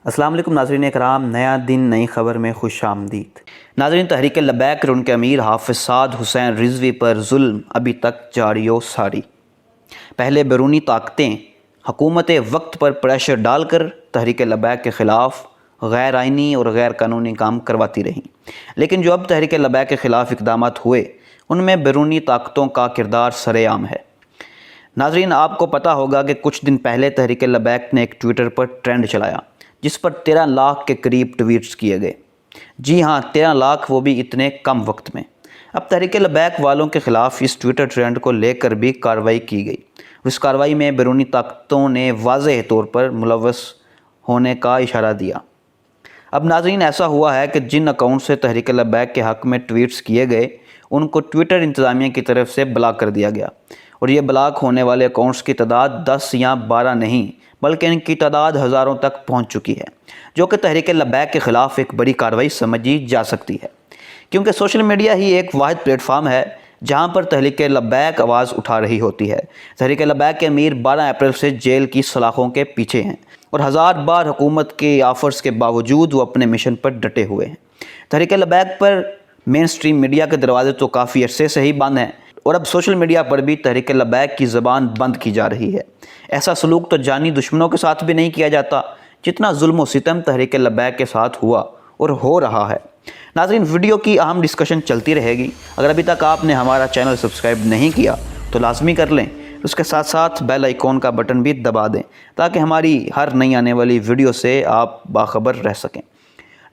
السلام علیکم ناظرین اکرام، نیا دن نئی خبر میں خوش آمدید۔ ناظرین، تحریک لبیک اور ان کے امیر حافظ سعد حسین رضوی پر ظلم ابھی تک جاری و ساری۔ پہلے بیرونی طاقتیں حکومت وقت پر پریشر ڈال کر تحریک لبیک کے خلاف غیر آئینی اور غیر قانونی کام کرواتی رہیں، لیکن جو اب تحریک لبیک کے خلاف اقدامات ہوئے ان میں بیرونی طاقتوں کا کردار سر عام ہے۔ ناظرین، آپ کو پتہ ہوگا کہ کچھ دن پہلے تحریک لبیک نے ایک ٹویٹر پر ٹرینڈ چلایا جس پر 13 لاکھ کے قریب ٹویٹس کیے گئے۔ جی ہاں، 13 لاکھ، وہ بھی اتنے کم وقت میں۔ اب تحریک لبیک والوں کے خلاف اس ٹویٹر ٹرینڈ کو لے کر بھی کارروائی کی گئی۔ اس کارروائی میں بیرونی طاقتوں نے واضح طور پر ملوث ہونے کا اشارہ دیا۔ اب ناظرین، ایسا ہوا ہے کہ جن اکاؤنٹ سے تحریک لبیک کے حق میں ٹویٹس کیے گئے ان کو ٹویٹر انتظامیہ کی طرف سے بلاک کر دیا گیا، اور یہ بلاک ہونے والے اکاؤنٹس کی تعداد 10 یا 12 نہیں بلکہ ان کی تعداد ہزاروں تک پہنچ چکی ہے، جو کہ تحریک لبیک کے خلاف ایک بڑی کارروائی سمجھی جا سکتی ہے، کیونکہ سوشل میڈیا ہی ایک واحد پلیٹ فارم ہے جہاں پر تحریک لبیک آواز اٹھا رہی ہوتی ہے۔ تحریک لبیک کے امیر 12 اپریل سے جیل کی سلاخوں کے پیچھے ہیں، اور ہزار بار حکومت کے آفرز کے باوجود وہ اپنے مشن پر ڈٹے ہوئے ہیں۔ تحریک لبیک پر مین سٹریم میڈیا کے دروازے تو کافی عرصے سے ہی بند ہیں، اور اب سوشل میڈیا پر بھی تحریک لبیک کی زبان بند کی جا رہی ہے۔ ایسا سلوک تو جانی دشمنوں کے ساتھ بھی نہیں کیا جاتا جتنا ظلم و ستم تحریک لبیک کے ساتھ ہوا اور ہو رہا ہے۔ ناظرین، ویڈیو کی اہم ڈسکشن چلتی رہے گی۔ اگر ابھی تک آپ نے ہمارا چینل سبسکرائب نہیں کیا تو لازمی کر لیں، اس کے ساتھ ساتھ بیل آئیکن کا بٹن بھی دبا دیں تاکہ ہماری ہر نئی آنے والی ویڈیو سے آپ باخبر رہ سکیں۔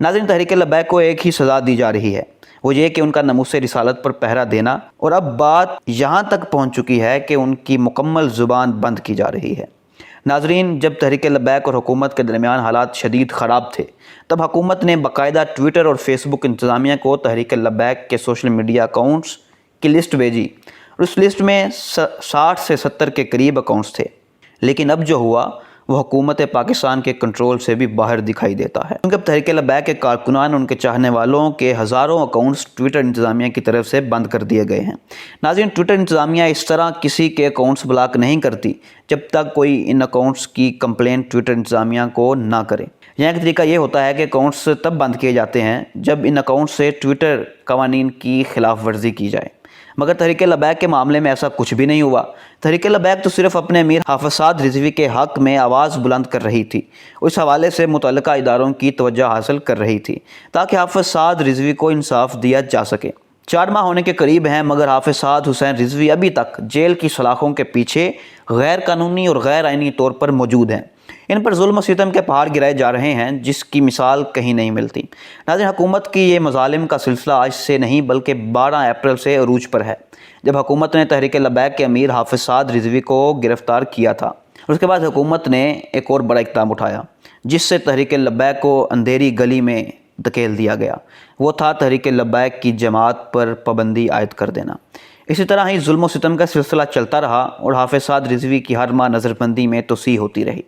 ناظرین، تحریک لبیک کو ایک ہی سزا دی جا رہی ہے، وہ یہ کہ ان کا ناموس رسالت پر پہرا دینا، اور اب بات یہاں تک پہنچ چکی ہے کہ ان کی مکمل زبان بند کی جا رہی ہے۔ ناظرین، جب تحریک لبیک اور حکومت کے درمیان حالات شدید خراب تھے تب حکومت نے باقاعدہ ٹویٹر اور فیس بک انتظامیہ کو تحریک لبیک کے سوشل میڈیا اکاؤنٹس کی لسٹ بھیجی، اور اس لسٹ میں 60 سے 70 کے قریب اکاؤنٹس تھے، لیکن اب جو ہوا وہ حکومت پاکستان کے کنٹرول سے بھی باہر دکھائی دیتا ہے، کیونکہ اب تحریک لبیک کے کارکنان ان کے چاہنے والوں کے ہزاروں اکاؤنٹس ٹویٹر انتظامیہ کی طرف سے بند کر دیے گئے ہیں۔ ناظرین، ٹویٹر انتظامیہ اس طرح کسی کے اکاؤنٹس بلاک نہیں کرتی جب تک کوئی ان اکاؤنٹس کی کمپلین ٹویٹر انتظامیہ کو نہ کرے۔ یہاں کا طریقہ یہ ہوتا ہے کہ اکاؤنٹس تب بند کیے جاتے ہیں جب ان اکاؤنٹس سے ٹویٹر قوانین کی خلاف ورزی کی جائے، مگر تحریک لبیک کے معاملے میں ایسا کچھ بھی نہیں ہوا۔ تحریک لبیک تو صرف اپنے امیر حافظ سعد رضوی کے حق میں آواز بلند کر رہی تھی، اس حوالے سے متعلقہ اداروں کی توجہ حاصل کر رہی تھی تاکہ حافظ سعد رضوی کو انصاف دیا جا سکے۔ 4 ماہ ہونے کے قریب ہیں مگر حافظ سعد حسین رضوی ابھی تک جیل کی سلاخوں کے پیچھے غیر قانونی اور غیر آئینی طور پر موجود ہیں۔ ان پر ظلم و ستم کے پہاڑ گرائے جا رہے ہیں جس کی مثال کہیں نہیں ملتی۔ ناظرین، حکومت کی یہ مظالم کا سلسلہ آج سے نہیں بلکہ 12 اپریل سے عروج پر ہے، جب حکومت نے تحریک لبیک کے امیر حافظ سعد رضوی کو گرفتار کیا تھا۔ اس کے بعد حکومت نے ایک اور بڑا اقدام اٹھایا جس سے تحریک لبیک کو اندھیری گلی میں دھکیل دیا گیا، وہ تھا تحریک لبیک کی جماعت پر پابندی عائد کر دینا۔ اسی طرح ہی ظلم و ستم کا سلسلہ چلتا رہا اور حافظ سعد رضوی کی ہر ماہ نظر بندی میں توسیع ہوتی رہی،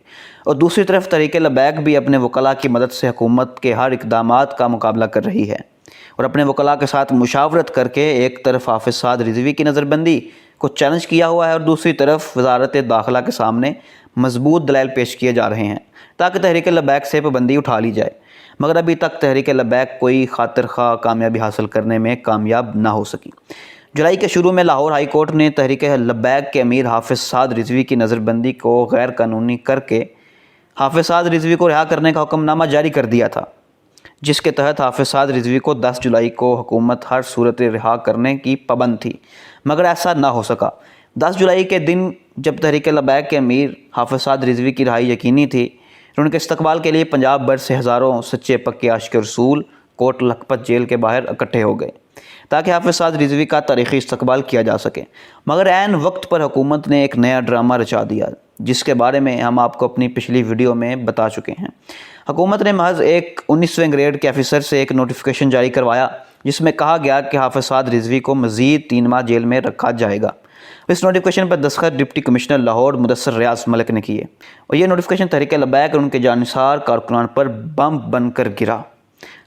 اور دوسری طرف تحریک لبیک بھی اپنے وکلاء کی مدد سے حکومت کے ہر اقدامات کا مقابلہ کر رہی ہے، اور اپنے وکلاء کے ساتھ مشاورت کر کے ایک طرف حافظ سعد رضوی کی نظر بندی کو چیلنج کیا ہوا ہے اور دوسری طرف وزارت داخلہ کے سامنے مضبوط دلائل پیش کیے جا رہے ہیں تاکہ تحریک لبیک سے پابندی اٹھا لی جائے، مگر ابھی تک تحریک لبیک کوئی خاطر خواہ کامیابی حاصل کرنے میں کامیاب نہ ہو سکی۔ جولائی کے شروع میں لاہور ہائی کورٹ نے تحریک لبیک کے امیر حافظ سعد رضوی کی نظر بندی کو غیر قانونی کر کے حافظ سعد رضوی کو رہا کرنے کا حکم نامہ جاری کر دیا تھا، جس کے تحت حافظ سعد رضوی کو 10 جولائی کو حکومت ہر صورت رہا کرنے کی پابند تھی، مگر ایسا نہ ہو سکا۔ 10 جولائی کے دن جب تحریک لبیک کے امیر حافظ سعد رضوی کی رہائی یقینی تھی، ان کے استقبال کے لیے پنجاب بھر سے ہزاروں سچے پکے عاشق رسول کوٹ لکھپت جیل کے باہر اکٹھے ہو گئے تاکہ حافظ سعد رضوی کا تاریخی استقبال کیا جا سکے، مگر عین وقت پر حکومت نے ایک نیا ڈرامہ رچا دیا جس کے بارے میں ہم آپ کو اپنی پچھلی ویڈیو میں بتا چکے ہیں۔ حکومت نے محض ایک 19ویں گریڈ کے آفیسر سے ایک نوٹیفیکیشن جاری کروایا جس میں کہا گیا کہ حافظ سعد رضوی کو مزید 3 ماہ جیل میں رکھا جائے گا۔ اس نوٹیفیکیشن پر دستخط ڈپٹی کمشنر لاہور مدثر ریاض ملک نے کیے، اور یہ نوٹیفیکیشن تحریک لبیک اور ان کے جانثار کارکنان پر بم بن کر گرا۔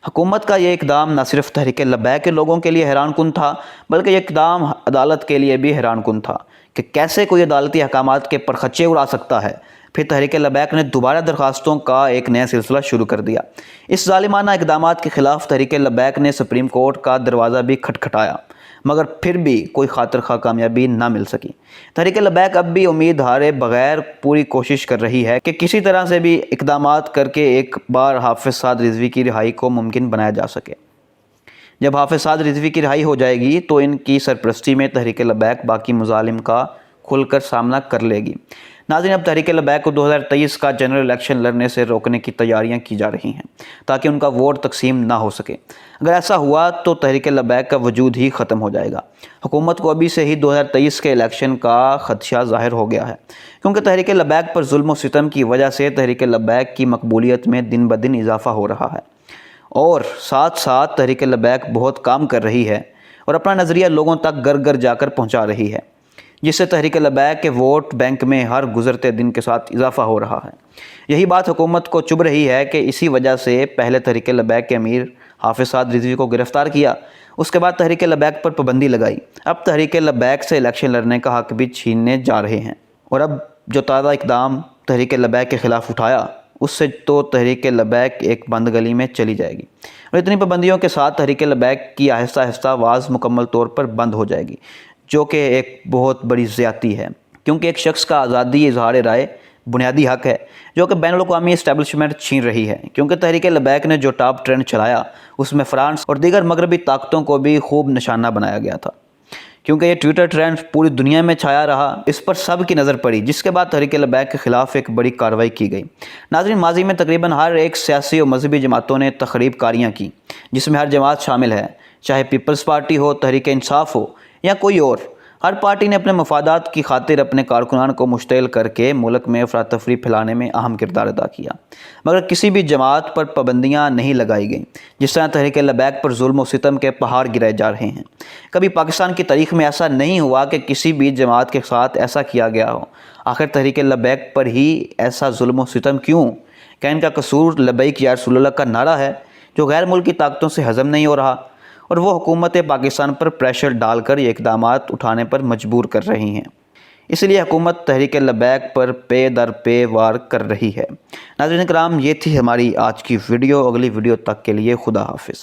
حکومت کا یہ اقدام نہ صرف تحریک لبیک کے لوگوں کے لیے حیران کن تھا بلکہ یہ اقدام عدالت کے لیے بھی حیران کن تھا کہ کیسے کوئی عدالتی احکامات کے پرخچے اڑا سکتا ہے۔ پھر تحریک لبیک نے دوبارہ درخواستوں کا ایک نیا سلسلہ شروع کر دیا۔ اس ظالمانہ اقدامات کے خلاف تحریک لبیک نے سپریم کورٹ کا دروازہ بھی کھٹکھٹایا مگر پھر بھی کوئی خاطر خواہ کامیابی نہ مل سکی۔ تحریک لبیک اب بھی امید ہارے بغیر پوری کوشش کر رہی ہے کہ کسی طرح سے بھی اقدامات کر کے ایک بار حافظ سعد رضوی کی رہائی کو ممکن بنایا جا سکے۔ جب حافظ سعد رضوی کی رہائی ہو جائے گی تو ان کی سرپرستی میں تحریک لبیک باقی مظالم کا کھل کر سامنا کر لے گی۔ ناظرین، اب تحریک لبیک کو 2023 کا جنرل الیکشن لڑنے سے روکنے کی تیاریاں کی جا رہی ہیں تاکہ ان کا ووٹ تقسیم نہ ہو سکے۔ اگر ایسا ہوا تو تحریک لبیک کا وجود ہی ختم ہو جائے گا۔ حکومت کو ابھی سے ہی 2023 کے الیکشن کا خدشہ ظاہر ہو گیا ہے کیونکہ تحریک لبیک پر ظلم و ستم کی وجہ سے تحریک لبیک کی مقبولیت میں دن بدن اضافہ ہو رہا ہے اور ساتھ ساتھ تحریک لبیک بہت کام کر رہی ہے اور اپنا نظریہ لوگوں تک گھر گھر جا کر پہنچا رہی ہے، جس سے تحریک لبیک کے ووٹ بینک میں ہر گزرتے دن کے ساتھ اضافہ ہو رہا ہے۔ یہی بات حکومت کو چبھ رہی ہے کہ اسی وجہ سے پہلے تحریک لبیک کے امیر حافظ سعد رضوی کو گرفتار کیا، اس کے بعد تحریک لبیک پر پابندی لگائی، اب تحریک لبیک سے الیکشن لڑنے کا حق بھی چھیننے جا رہے ہیں اور اب جو تازہ اقدام تحریک لبیک کے خلاف اٹھایا اس سے تو تحریک لبیک ایک بند گلی میں چلی جائے گی اور اتنی پابندیوں کے ساتھ تحریک لبیک کی آہستہ آہستہ آواز مکمل طور پر بند ہو جائے گی، جو کہ ایک بہت بڑی زیادتی ہے کیونکہ ایک شخص کا آزادی اظہار رائے بنیادی حق ہے جو کہ بین الاقوامی اسٹیبلشمنٹ چھین رہی ہے، کیونکہ تحریک لبیک نے جو ٹاپ ٹرینڈ چلایا اس میں فرانس اور دیگر مغربی طاقتوں کو بھی خوب نشانہ بنایا گیا تھا، کیونکہ یہ ٹویٹر ٹرینڈ پوری دنیا میں چھایا رہا، اس پر سب کی نظر پڑی، جس کے بعد تحریک لبیک کے خلاف ایک بڑی کارروائی کی گئی۔ ناظرین، ماضی میں تقریباً ہر ایک سیاسی اور مذہبی جماعتوں نے تخریب کاریاں کی جس میں ہر جماعت شامل ہے، چاہے پیپلز پارٹی ہو، تحریک انصاف ہو یا کوئی اور۔ ہر پارٹی نے اپنے مفادات کی خاطر اپنے کارکنان کو مشتعل کر کے ملک میں افراتفری پھیلانے میں اہم کردار ادا کیا، مگر کسی بھی جماعت پر پابندیاں نہیں لگائی گئیں۔ جس طرح تحریک لبیک پر ظلم و ستم کے پہاڑ گرائے جا رہے ہیں، کبھی پاکستان کی تاریخ میں ایسا نہیں ہوا کہ کسی بھی جماعت کے ساتھ ایسا کیا گیا ہو۔ آخر تحریک لبیک پر ہی ایسا ظلم و ستم کیوں؟ کیا ان کا قصور لبیک یا رسول اللہ کا نعرہ ہے جو غیر ملکی طاقتوں سے ہضم نہیں ہو رہا اور وہ حکومت پاکستان پر پریشر ڈال کر یہ اقدامات اٹھانے پر مجبور کر رہی ہیں؟ اس لیے حکومت تحریک لبیک پر پے در پے وار کر رہی ہے۔ ناظرین کرام، یہ تھی ہماری آج کی ویڈیو۔ اگلی ویڈیو تک کے لیے خدا حافظ۔